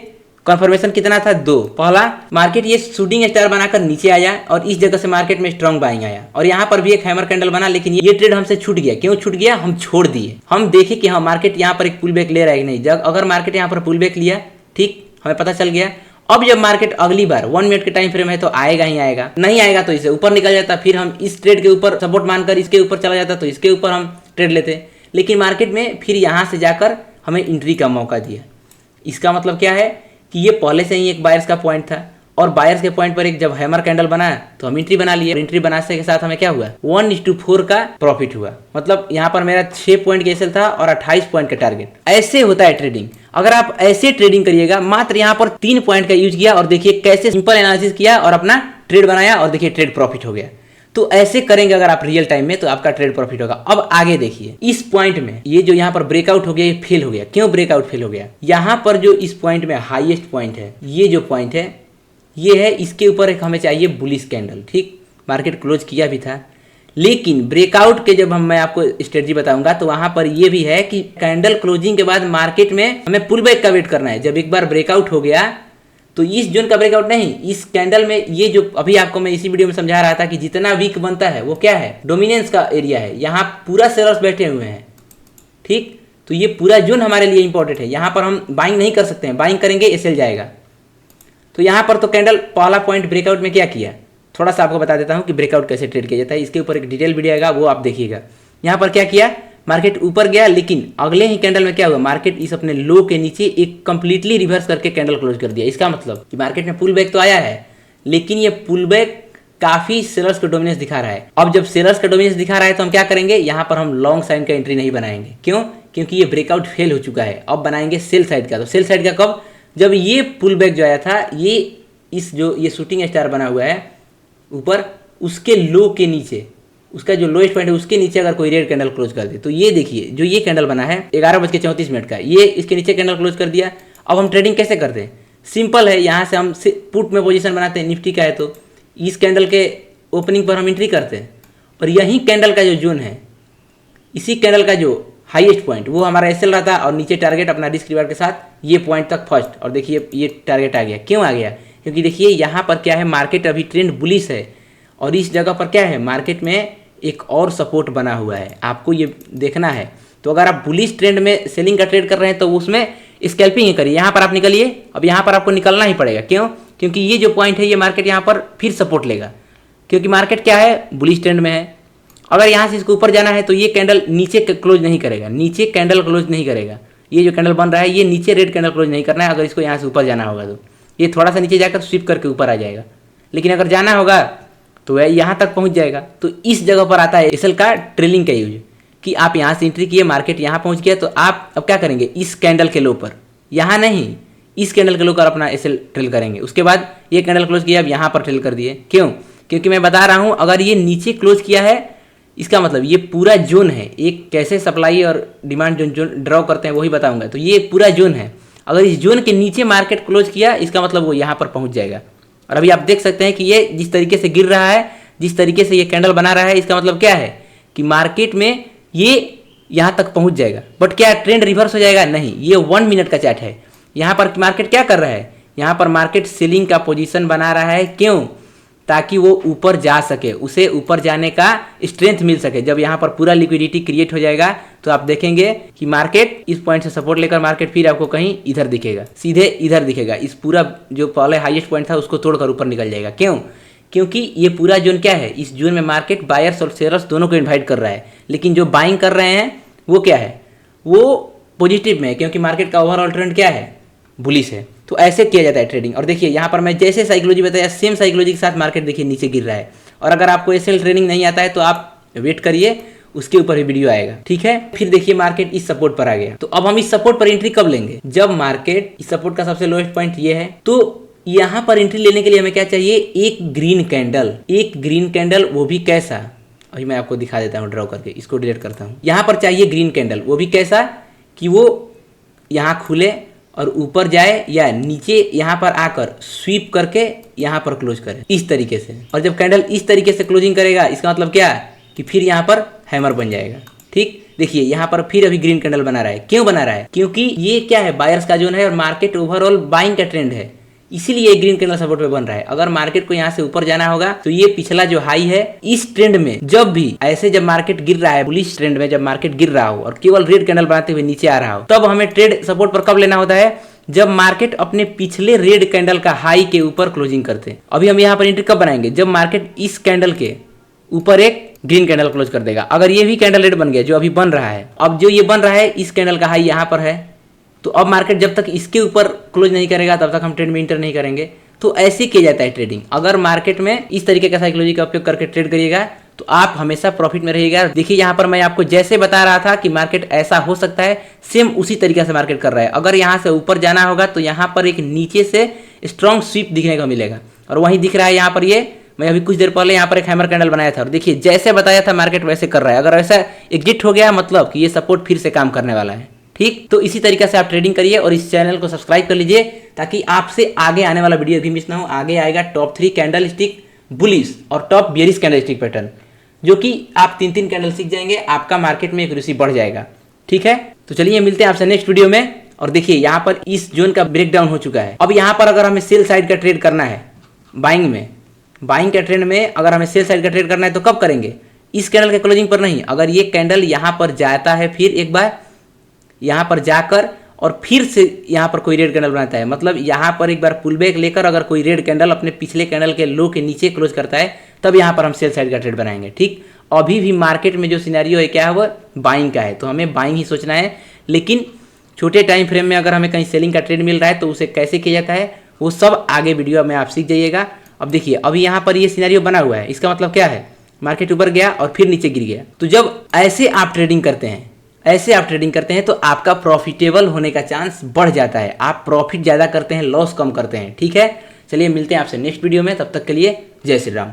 कन्फर्मेशन कितना था? 2। पहला, मार्केट ये शूटिंग स्टार बनाकर नीचे आया और इस जगह से मार्केट में स्ट्रॉन्ग बाइंग आया, और यहाँ पर भी एक हैमर कैंडल बना, लेकिन ये ट्रेड हमसे छूट गया। क्यों छूट गया? हम छोड़ दिए। हम देखे कि हाँ मार्केट यहाँ पर एक पुल बैक ले रहा है कि नहीं। जब अगर मार्केट यहाँ पर पुल बैक लिया, ठीक, हमें पता चल गया। अब जब मार्केट अगली बार 1 मिनट के टाइम फ्रेम है तो आएगा ही आएगा, नहीं आएगा तो इसे ऊपर निकल जाता, फिर हम इस ट्रेड के ऊपर सपोर्ट मानकर इसके ऊपर चला जाता तो इसके ऊपर हम ट्रेड लेते। लेकिन मार्केट में फिर यहाँ से जाकर हमें एंट्री का मौका दिया। इसका मतलब क्या है कि ये पहले से ही एक बायर्स का पॉइंट था, और बायर्स के पॉइंट पर एक जब हैमर कैंडल बना तो हम एंट्री बना लिए। एंट्री बनाने के साथ हमें क्या हुआ? 1:4 का प्रॉफिट हुआ। मतलब यहाँ पर मेरा 6 पॉइंट का एसएल था और 28 पॉइंट का टारगेट। ऐसे होता है ट्रेडिंग। अगर आप ऐसे ट्रेडिंग करिएगा, मात्र यहाँ पर 3 पॉइंट का यूज किया और देखिए कैसे सिंपल एनालिसिस किया और अपना ट्रेड बनाया और देखिए ट्रेड प्रॉफिट हो गया। तो ऐसे करेंगे अगर आप रियल टाइम में तो आपका ट्रेड प्रॉफिट होगा। अब आगे देखिए, इस पॉइंट में ये जो यहाँ पर ब्रेकआउट हो गया, ये फेल हो गया। क्यों ब्रेकआउट फेल हो गया? यहाँ पर जो इस पॉइंट में हाईएस्ट पॉइंट है, ये जो पॉइंट है ये है, इसके ऊपर एक हमें चाहिए बुलिश कैंडल। ठीक, मार्केट क्लोज किया भी था, लेकिन ब्रेकआउट के जब मैं आपको स्ट्रेटजी बताऊंगा तो वहां पर ये भी है कि कैंडल क्लोजिंग के बाद मार्केट में हमें पुल बैक का वेट करना है। जब एक बार ब्रेकआउट हो गया तो इस जोन का ब्रेकआउट नहीं, इस कैंडल में ये जो अभी आपको मैं इसी वीडियो में समझा रहा था कि जितना वीक बनता है वो क्या है? डोमिनेंस का एरिया है। यहाँ पूरा सेलर्स बैठे हुए हैं। ठीक, तो ये पूरा जोन हमारे लिए इंपॉर्टेंट है। यहाँ पर हम बाइंग नहीं कर सकते हैं, बाइंग करेंगे एसएल जाएगा। तो यहाँ पर तो कैंडल पहला पॉइंट ब्रेकआउट में क्या किया, थोड़ा सा आपको बता देता हूँ कि ब्रेकआउट कैसे ट्रेड किया जाता है। इसके ऊपर एक डिटेल वीडियो आएगा, वो आप देखिएगा। यहाँ पर क्या किया, मार्केट ऊपर गया, लेकिन अगले ही कैंडल में क्या हुआ, मार्केट इस अपने लो के नीचे एक कंप्लीटली रिवर्स करके कैंडल क्लोज कर दिया। इसका मतलब कि मार्केट में पुल बैक तो आया है, लेकिन ये पुल बैक काफी सेलर्स का डोमिनेंस दिखा रहा है। अब जब सेलर्स का डोमिनेंस दिखा रहा है तो हम क्या करेंगे, यहाँ पर हम लॉन्ग साइड का एंट्री नहीं बनाएंगे। क्यों? क्योंकि ये ब्रेकआउट फेल हो चुका है। अब बनाएंगे सेल साइड का। तो सेल साइड का कब? जब ये पुल बैक जो आया था, ये इस जो ये शूटिंग स्टार बना हुआ है ऊपर, उसके लो के नीचे, उसका जो लोएस्ट पॉइंट है उसके नीचे अगर कोई रेड कैंडल क्लोज कर दे, तो ये देखिए जो ये कैंडल बना है 11:34 का, ये इसके नीचे कैंडल क्लोज कर दिया। अब हम ट्रेडिंग कैसे करते हैं? सिंपल है, यहाँ से हम पुट में पोजीशन बनाते हैं। निफ्टी का है तो इस कैंडल के ओपनिंग पर हम एंट्री करते हैं, और यही कैंडल का जो जोन है, इसी कैंडल का जो हाईएस्ट पॉइंट वो हमारा एसएल रहता, और नीचे टारगेट अपना रिस्क रिवार्ड के साथ ये पॉइंट तक फर्स्ट। और देखिए ये टारगेट आ गया। क्यों आ गया? क्योंकि देखिए यहाँ पर क्या है, मार्केट अभी ट्रेंड बुलिश है और इस जगह पर क्या है, मार्केट में एक और सपोर्ट बना हुआ है, आपको ये देखना है। तो अगर आप बुलिश ट्रेंड में सेलिंग का ट्रेड कर रहे हैं तो उसमें स्कैल्पिंग ही करिए। यहाँ पर आप निकलिए, अब यहाँ पर आपको निकलना ही पड़ेगा। क्यों? क्योंकि ये जो पॉइंट है ये मार्केट यहाँ पर फिर सपोर्ट लेगा, क्योंकि मार्केट क्या है, बुलिश ट्रेंड में है। अगर यहाँ से इसको ऊपर जाना है तो ये कैंडल नीचे क्लोज नहीं करेगा, नीचे कैंडल क्लोज नहीं करेगा। ये जो कैंडल बन रहा है ये नीचे रेड कैंडल क्लोज नहीं करना है। अगर इसको यहाँ से ऊपर जाना होगा तो ये थोड़ा सा नीचे जाकर स्विप करके ऊपर आ जाएगा, लेकिन अगर जाना होगा तो वह यहाँ तक पहुँच जाएगा। तो इस जगह पर आता है एसएल का ट्रेलिंग का यूज, कि आप यहाँ से एंट्री किए, मार्केट यहाँ पहुँच गया, तो आप अब क्या करेंगे, इस कैंडल के लो पर, यहाँ नहीं, इस कैंडल के लो कर अपना एसएल ट्रेल करेंगे। उसके बाद ये कैंडल क्लोज किया, अब यहाँ पर ट्रेल कर दिए। क्यों? क्योंकि मैं बता रहा हूँ अगर ये नीचे क्लोज किया है इसका मतलब ये पूरा जोन है। एक कैसे सप्लाई और डिमांड जोन ड्रॉ करते हैं वही बताऊंगा। तो ये पूरा जोन है, अगर इस जोन के नीचे मार्केट क्लोज किया इसका मतलब वो यहाँ पर पहुँच जाएगा। और अभी आप देख सकते हैं कि ये जिस तरीके से गिर रहा है, जिस तरीके से ये कैंडल बना रहा है, इसका मतलब क्या है कि मार्केट में ये यहाँ तक पहुँच जाएगा। बट क्या ट्रेंड रिवर्स हो जाएगा? नहीं, ये 1 मिनट का चार्ट है। यहाँ पर मार्केट क्या कर रहा है, यहाँ पर मार्केट सेलिंग का पोजीशन बना रहा है। क्यों? ताकि वो ऊपर जा सके, उसे ऊपर जाने का स्ट्रेंथ मिल सके। जब यहाँ पर पूरा लिक्विडिटी क्रिएट हो जाएगा तो आप देखेंगे कि मार्केट इस पॉइंट से सपोर्ट लेकर मार्केट फिर आपको कहीं इधर दिखेगा, सीधे इधर दिखेगा। इस पूरा जो पहले हाईएस्ट पॉइंट था उसको तोड़कर ऊपर निकल जाएगा। क्यों? क्योंकि ये पूरा जोन क्या है, इस जोन में मार्केट बायर्स और सेलर्स दोनों को इन्वाइट कर रहा है, लेकिन जो बाइंग कर रहे हैं वो क्या है, वो पॉजिटिव में है, क्योंकि मार्केट का ओवरऑल ट्रेंड क्या है, बुलिश है। तो ऐसे किया जाता है ट्रेडिंग। और देखिए यहाँ पर मैं जैसे साइकोलॉजी बताया, सेम साइकोलॉजी के साथ मार्केट देखिए नीचे गिर रहा है। और अगर आपको एसएल ट्रेडिंग नहीं आता है तो आप वेट करिए, उसके ऊपर भी वीडियो आएगा, ठीक है। फिर देखिए मार्केट इस सपोर्ट पर आ गया, तो अब हम इस सपोर्ट पर एंट्री कब लेंगे, जब मार्केट इस सपोर्ट का सबसे लोएस्ट पॉइंट ये है। तो यहाँ पर एंट्री लेने के लिए हमें क्या चाहिए, एक ग्रीन कैंडल, एक ग्रीन कैंडल, वो भी कैसा, अभी मैं आपको दिखा देता हूँ ड्रॉ करके, इसको डिलीट करता हूँ। यहाँ पर चाहिए ग्रीन कैंडल, वो भी कैसा कि वो यहाँ खुले और ऊपर जाए या नीचे यहाँ पर आकर स्वीप करके यहाँ पर क्लोज करे इस तरीके से। और जब कैंडल इस तरीके से क्लोजिंग करेगा इसका मतलब क्या कि फिर यहाँ पर हैमर बन जाएगा, ठीक। देखिए यहाँ पर फिर अभी ग्रीन कैंडल बना रहा है। क्यों बना रहा है? क्योंकि ये क्या है, बायर्स का जोन है और मार्केट ओवरऑल बाइंग का ट्रेंड है, इसीलिए ग्रीन कैंडल सपोर्ट पे बन रहा है। अगर मार्केट को यहाँ से ऊपर जाना होगा तो ये पिछला जो हाई है इस ट्रेंड में, जब भी ऐसे जब मार्केट गिर रहा है, बुलिश ट्रेंड में जब मार्केट गिर रहा हो और केवल रेड कैंडल बनाते हुए नीचे आ रहा हो, तब हमें ट्रेड सपोर्ट पर कब लेना होता है, जब मार्केट अपने पिछले रेड कैंडल का हाई के ऊपर क्लोजिंग करते हैं। अभी हम यहाँ पर एंट्री कब बनाएंगे, जब मार्केट इस कैंडल के ऊपर एक ग्रीन कैंडल क्लोज कर देगा। अगर ये भी कैंडल रेड बन गया जो अभी बन रहा है, अब जो ये बन रहा है इस कैंडल का हाई यहाँ पर है, तो अब मार्केट जब तक इसके ऊपर क्लोज नहीं करेगा तब तक हम ट्रेड में इंटर नहीं करेंगे। तो ऐसे किया जाता है ट्रेडिंग। अगर मार्केट में इस तरीके का साइकोलॉजी का उपयोग करके ट्रेड करिएगा तो आप हमेशा प्रॉफिट में रहिएगा। देखिए यहाँ पर मैं आपको जैसे बता रहा था कि मार्केट ऐसा हो सकता है, सेम उसी तरीके से मार्केट कर रहा है। अगर यहाँ से ऊपर जाना होगा तो यहाँ पर एक नीचे से स्ट्रॉन्ग स्वीप दिखने को मिलेगा, और वहीं दिख रहा है यहाँ पर ये, मैं अभी कुछ देर पहले यहाँ पर एक हैमर कैंडल बनाया था और देखिए जैसे बताया था मार्केट वैसे कर रहा है। अगर ऐसा एग्जिट हो गया मतलब कि ये सपोर्ट फिर से काम करने वाला है, ठीक। तो इसी तरीके से आप ट्रेडिंग करिए और इस चैनल को सब्सक्राइब कर लीजिए ताकि आपसे आगे आने वाला वीडियो भी मिस ना हो। आगे आएगा टॉप 3 कैंडल स्टिक बुलिश और top bearish candle stick pattern, जो कि आप 3-3 कैंडल सीख जाएंगे, आपका मार्केट में एक्यूरेसी बढ़ जाएगा, ठीक है। तो चलिए मिलते हैं आपसे नेक्स्ट वीडियो में। और देखिए यहाँ पर इस जोन का ब्रेकडाउन हो चुका है। अब यहाँ पर अगर हमें सेल साइड का ट्रेड करना है, बाइंग में, बाइंग के ट्रेंड में अगर हमें सेल साइड का ट्रेड करना है तो कब करेंगे, इस कैंडल के क्लोजिंग पर नहीं। अगर ये कैंडल यहाँ पर जाता है, फिर एक बार यहाँ पर जाकर और फिर से यहाँ पर कोई रेड कैंडल बनाता है, मतलब यहाँ पर एक बार पुल बैक लेकर अगर कोई रेड कैंडल अपने पिछले कैंडल के लो के नीचे क्लोज करता है, तब यहाँ पर हम सेल साइड का ट्रेड बनाएंगे, ठीक। अभी भी मार्केट में जो सिनेरियो है क्या है, वो बाइंग का है, तो हमें बाइंग ही सोचना है। लेकिन छोटे टाइम फ्रेम में अगर हमें कहीं सेलिंग का ट्रेड मिल रहा है तो उसे कैसे किया जाता है वो सब आगे वीडियो में आप सीख जाइएगा। अब देखिए अभी यहाँ पर ये सिनेरियो बना हुआ है, इसका मतलब क्या है, मार्केट ऊपर गया और फिर नीचे गिर गया। तो जब ऐसे आप ट्रेडिंग करते हैं, ऐसे आप ट्रेडिंग करते हैं तो आपका प्रॉफिटेबल होने का चांस बढ़ जाता है, आप प्रॉफिट ज़्यादा करते हैं, लॉस कम करते हैं, ठीक है। चलिए मिलते हैं आपसे नेक्स्ट वीडियो में, तब तक के लिए जय श्री राम।